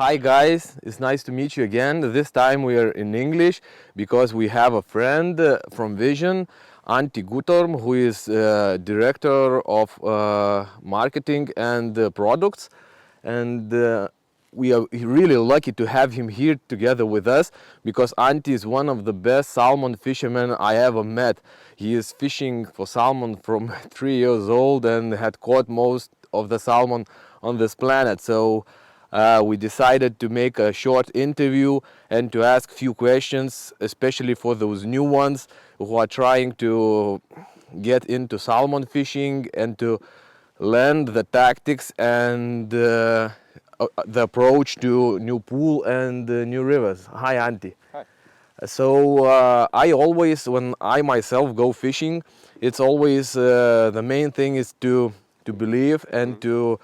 Hi guys, it's nice to meet you again. This time we are in English because we have a friend from Vision, Antti Guttorm, who is director of marketing and products, and we are really lucky to have him here together with us because Antti is one of the best salmon fishermen I ever met. He is fishing for salmon from 3 years old and had caught most of the salmon on this planet. So we decided to make a short interview and to ask few questions, especially for those new ones who are trying to get into salmon fishing and to learn the tactics and the approach to new pool and new rivers. Hi, Antti. Hi. So I always, when I myself go fishing, it's always the main thing is to believe and to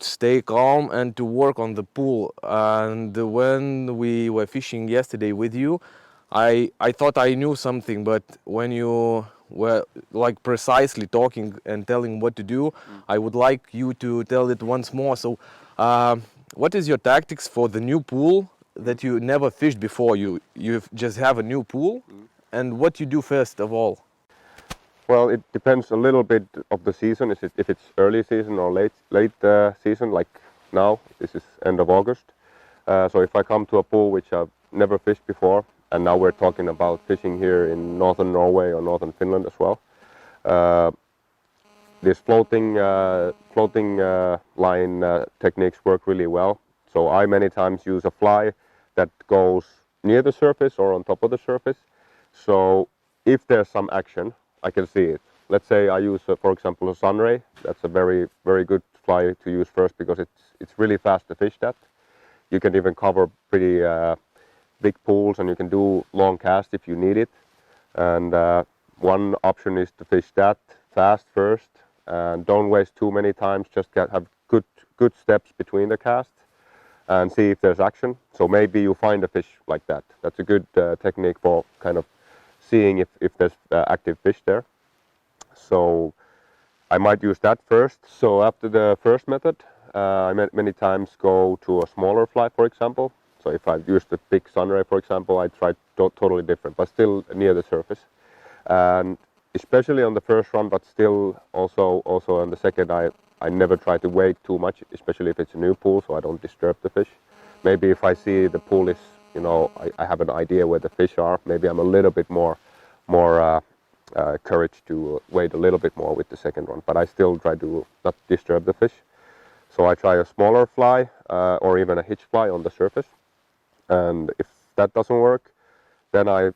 stay calm and to work on the pool. And when we were fishing yesterday with you, I thought I knew something, but when you were like precisely talking and telling what to do, I would like you to tell it once more. So what is your tactics for the new pool that you never fished before? You just have a new pool, and what you do first of all? Well, it depends a little bit of the season. If it's early season or late season, like now, this is end of August. So if I come to a pool which I've never fished before, and now we're talking about fishing here in northern Norway or northern Finland as well, these floating line techniques work really well. So I many times use a fly that goes near the surface or on top of the surface. So if there's some action, I can see it. Let's say I use, for example, a sunray. That's a very, very good fly to use first because it's really fast to fish that. You can even cover pretty big pools and you can do long cast if you need it. And one option is to fish that fast first and don't waste too many times. Just have good steps between the casts and see if there's action. So maybe you find a fish like that. That's a good technique for kind of seeing if there's active fish there. So I might use that first. So after the first method, I many times go to a smaller fly, for example. So if I use the big sunray, for example, I try totally different, but still near the surface. And especially on the first run, but still also on the second, I never try to wait too much, especially if it's a new pool, so I don't disturb the fish. Maybe if I see the pool is, I have an idea where the fish are, maybe I'm a little bit more courage to wait a little bit more with the second run, but I still try to not disturb the fish. So I try a smaller fly or even a hitch fly on the surface. And if that doesn't work, then I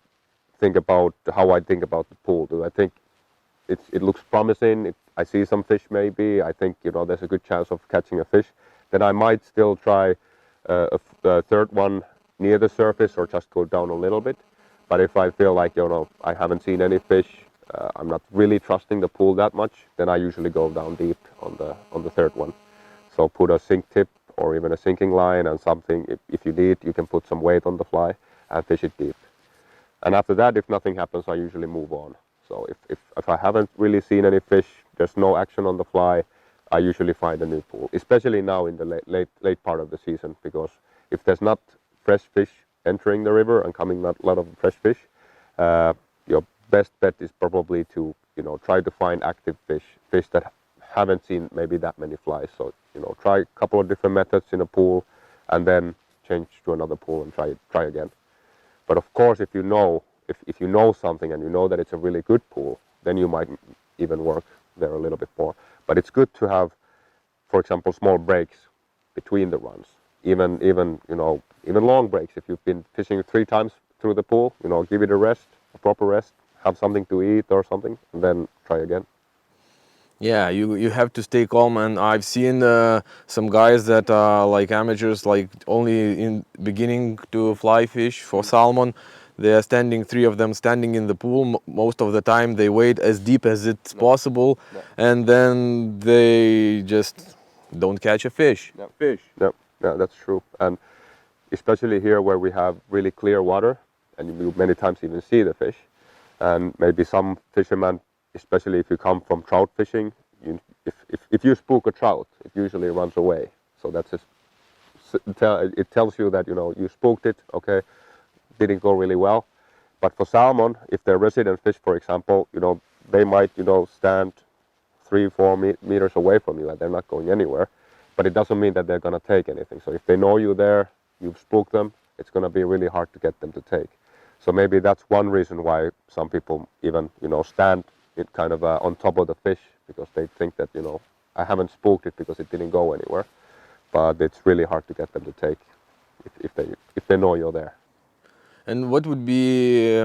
think about how I think about the pool. Do I think it looks promising? I see some fish maybe. I think there's a good chance of catching a fish. Then I might still try a third one near the surface or just go down a little bit. But if I feel like I haven't seen any fish, I'm not really trusting the pool that much, then I usually go down deep on the third one. So put a sink tip or even a sinking line and something. If you need, you can put some weight on the fly and fish it deep. And after that, if nothing happens, I usually move on. So if I haven't really seen any fish, there's no action on the fly, I usually find a new pool, especially now in the late part of the season, because if there's not fresh fish entering the river and coming a lot of fresh fish, your best bet is probably to try to find active fish that haven't seen maybe that many flies. So try a couple of different methods in a pool and then change to another pool and try again. But of course, if you know something and you know that it's a really good pool, then you might even work there a little bit more. But it's good to have, for example, small breaks between the runs. Even long breaks. If you've been fishing 3 times through the pool, give it a proper rest, have something to eat or something, and then try again. Yeah, you have to stay calm, and I've seen some guys that are like amateurs, like only in beginning to fly fish for salmon. They are standing, 3 of them standing in the pool. Most of the time they wait as deep as it's possible, and then they just don't catch a fish. No, that's true. And especially here where we have really clear water, and you many times even see the fish. And maybe some fishermen, especially if you come from trout fishing, if you spook a trout, it usually runs away. So that's a it tells you that you spooked it. Okay, didn't go really well. But for salmon, if they're resident fish, for example, they might stand 3-4 meters away from you and they're not going anywhere. But it doesn't mean that they're going to take anything. So if they know you're there, you've spooked them, it's going to be really hard to get them to take. So maybe that's one reason why some people even stand it kind of on top of the fish, because they think that I haven't spooked it because it didn't go anywhere. But it's really hard to get them to take if they know you're there. And what would be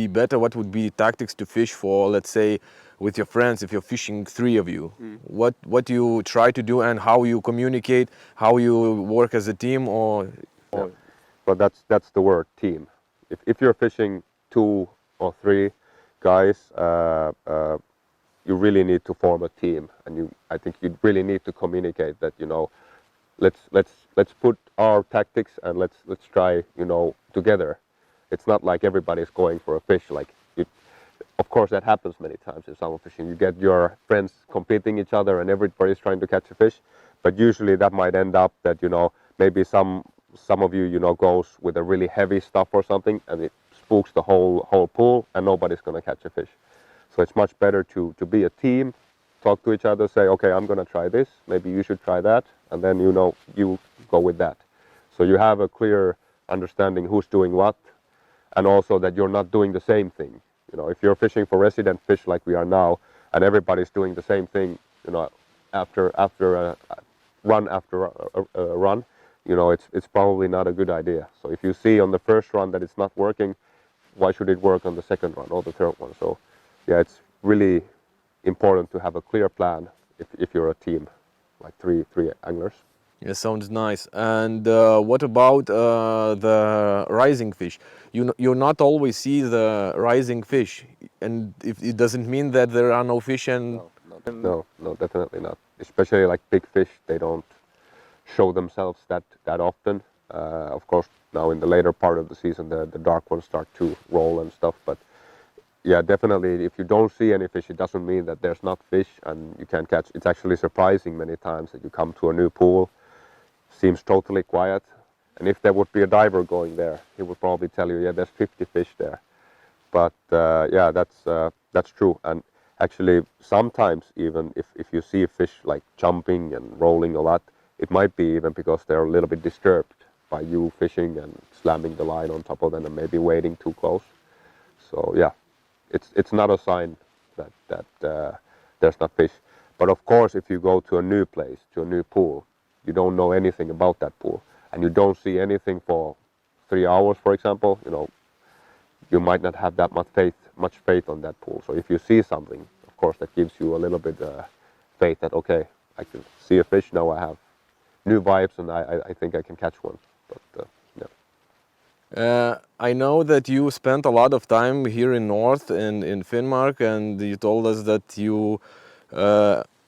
better? What would be tactics to fish for, let's say, with your friends, if you're fishing 3 of you? What you try to do and how you communicate, how you work as a team, or? But that's the word, team. If you're fishing 2 or 3 guys, you really need to form a team, and I think you really need to communicate that let's put our tactics and let's try together. It's not like everybody's going for a fish. Of course, that happens many times in salmon fishing. You get your friends competing each other, and everybody's trying to catch a fish. But usually that might end up that maybe some of you goes with a really heavy stuff or something, and it spooks the whole pool, and nobody's going to catch a fish. So it's much better to be a team, talk to each other, say, okay, I'm going to try this, maybe you should try that, and then you go with that. So you have a clear understanding who's doing what, and also that you're not doing the same thing. If you're fishing for resident fish like we are now, and everybody's doing the same thing, after a run, it's probably not a good idea. So if you see on the first run that it's not working, why should it work on the second run or the third one? So yeah, it's really important to have a clear plan if you're a team, like three anglers. Yeah, sounds nice. And what about the rising fish? You not always see the rising fish, and if it doesn't mean that there are no fish. And no, definitely not. Especially like big fish, they don't show themselves that often. Of course, now in the later part of the season, the dark ones start to roll and stuff. But yeah, definitely, if you don't see any fish, it doesn't mean that there's not fish and you can't catch. It's actually surprising many times that you come to a new pool, seems totally quiet, and if there would be a diver going there, he would probably tell you, yeah, there's 50 fish there. But yeah, that's true. And actually, sometimes even if you see fish like jumping and rolling a lot, it might be even because they're a little bit disturbed by you fishing and slamming the line on top of them and maybe wading too close. So yeah, it's not a sign that there's not fish. But of course, if you go to a new place, to a new pool, you don't know anything about that pool, and you don't see anything for 3 hours, for example, you might not have that much faith on that pool. So if you see something, of course, that gives you a little bit faith that, okay, I can see a fish now, I have new vibes, and I think I can catch one. But yeah. I know that you spent a lot of time here in North in Finnmark, and you told us that you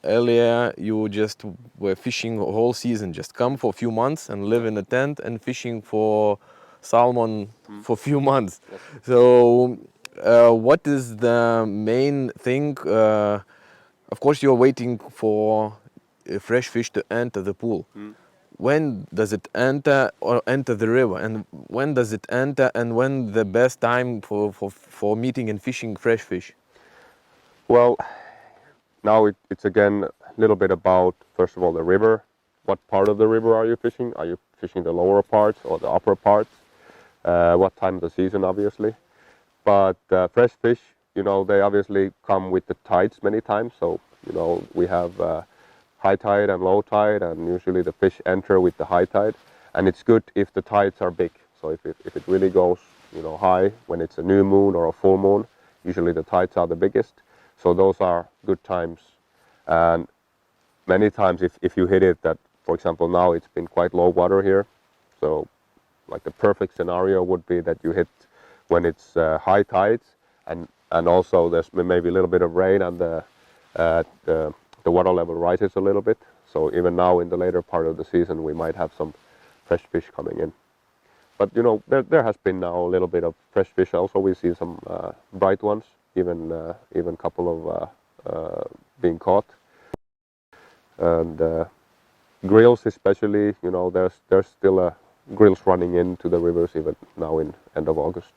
earlier you just were fishing a whole season, just come for a few months and live in a tent and fishing for salmon for a few months. Yes. So what is the main thing? Of course, you're waiting for fresh fish to enter the pool. When does it enter the river, and when does it enter, and when the best time for meeting and fishing fresh fish? Well, now it's again a little bit about, first of all, the river. What part of the river are you fishing? Are you fishing the lower parts or the upper parts? What time of the season, obviously. But fresh fish, they obviously come with the tides many times. So, we have high tide and low tide, and usually the fish enter with the high tide. And it's good if the tides are big. So if it really goes, high when it's a new moon or a full moon, usually the tides are the biggest. So those are good times. And many times if you hit it that, for example, now it's been quite low water here. So like the perfect scenario would be that you hit when it's high tides, and also there's maybe a little bit of rain, and the water level rises a little bit. So even now in the later part of the season, we might have some fresh fish coming in. But there has been now a little bit of fresh fish also. We see some bright ones, even a couple of being caught. And grills especially, you know, there's still grills running into the rivers even now in end of August.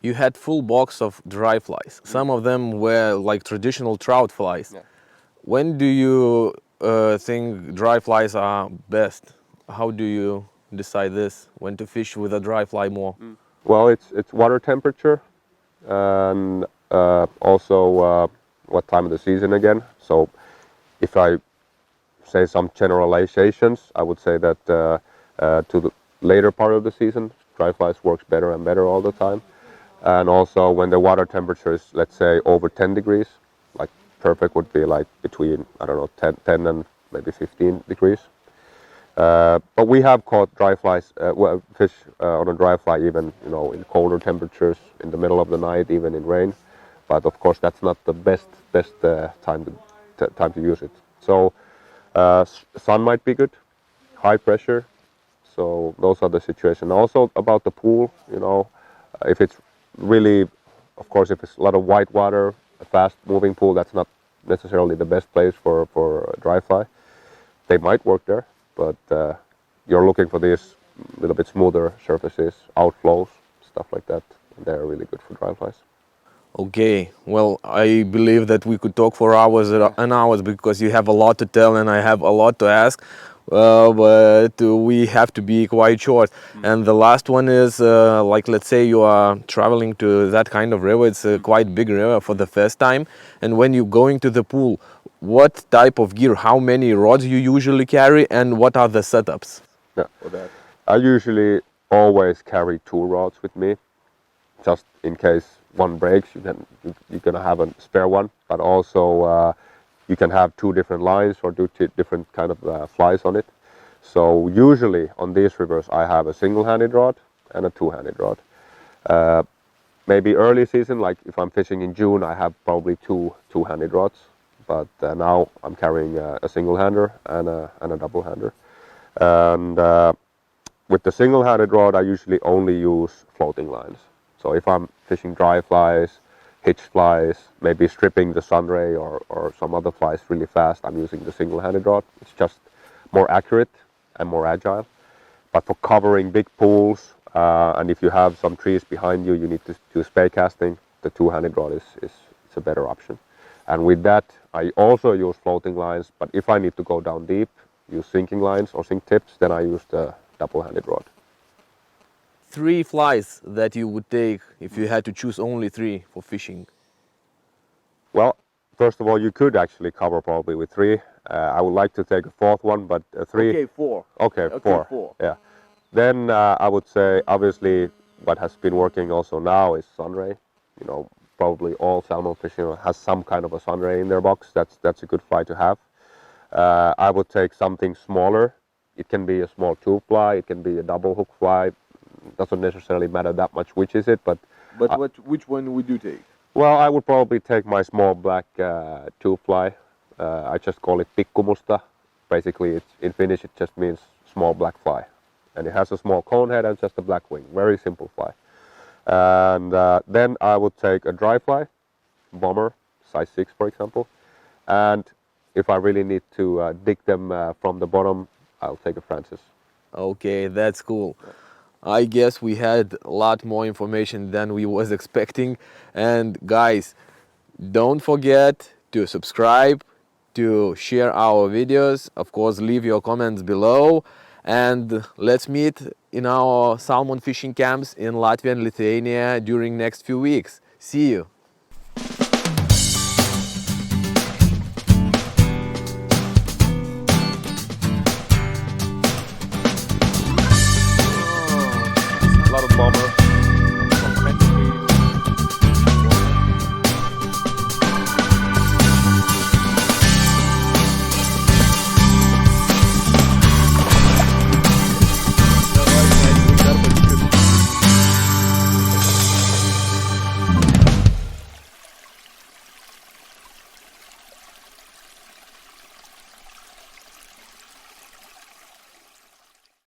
You had full box of dry flies. Some of them were like traditional trout flies. Yeah. When do you think dry flies are best? How do you decide this? When to fish with a dry fly more? Well, it's water temperature and also what time of the season again. So if I say some generalizations, I would say that to the later part of the season, dry flies works better and better all the time. And also when the water temperature is, let's say, over 10 degrees, like perfect would be like between, I don't know, 10 and maybe 15 degrees. But we have caught dry flies, fish on a dry fly even, you know, in colder temperatures, in the middle of the night, even in rain. But of course, that's not the best time to use it. So sun might be good, high pressure. So those are the situations. Also about the pool, you know, if it's really, of course, if it's a lot of white water, a fast-moving pool, that's not necessarily the best place for a dry fly. They might work there, but you're looking for these little bit smoother surfaces, outflows, stuff like that. And they're really good for dry flies. Okay, well, I believe that we could talk for hours and hours because you have a lot to tell and I have a lot to ask. But we have to be quite short. And the last one is like, let's say you are traveling to that kind of river. It's a quite big river for the first time. And when you're going to the pool, what type of gear, how many rods you usually carry, and what are the setups Yeah. for that? I usually always carry 2 rods with me, just in case one breaks. You're gonna have a spare one, but also you can have 2 different lines or different kind of flies on it. So usually on these rivers, I have a single-handed rod and a 2-handed rod. Maybe early season, like if I'm fishing in June, I have probably 2-handed rods. But now I'm carrying a single-hander and a double-hander. And with the single-handed rod, I usually only use floating lines. So if I'm fishing dry flies, hitch flies, maybe stripping the sunray or some other flies really fast, I'm using the single-handed rod. It's just more accurate and more agile. But for covering big pools, and if you have some trees behind you, you need to do spey casting, the 2-handed rod is a better option. And with that, I also use floating lines, but if I need to go down deep, use sinking lines or sink tips, then I use the double-handed rod. 3 flies that you would take if you had to choose only 3 for fishing. Well, first of all, you could actually cover probably with 3. I would like to take a 4th one, but 3. Okay, 4. Okay, 4. 4. Yeah. Then I would say, obviously, what has been working also now is sunray. You know, probably all salmon fishing has some kind of a sunray in their box. That's a good fly to have. I would take something smaller. It can be a small tube fly. It can be a double hook fly. Doesn't necessarily matter that much which is it, but which one would you take? well, I would probably take my small black tube fly. I just call it pikkumusta. Basically, in Finnish, it just means small black fly. And it has a small cone head and just a black wing. Very simple fly. And then I would take a dry fly, bomber, size 6 for example. And if I really need to dig them from the bottom, I'll take a Francis. Okay, that's cool. I guess we had a lot more information than we was expecting. And guys, don't forget to subscribe, to share our videos, of course leave your comments below, and let's meet in our salmon fishing camps in Latvia and Lithuania during next few weeks. See you!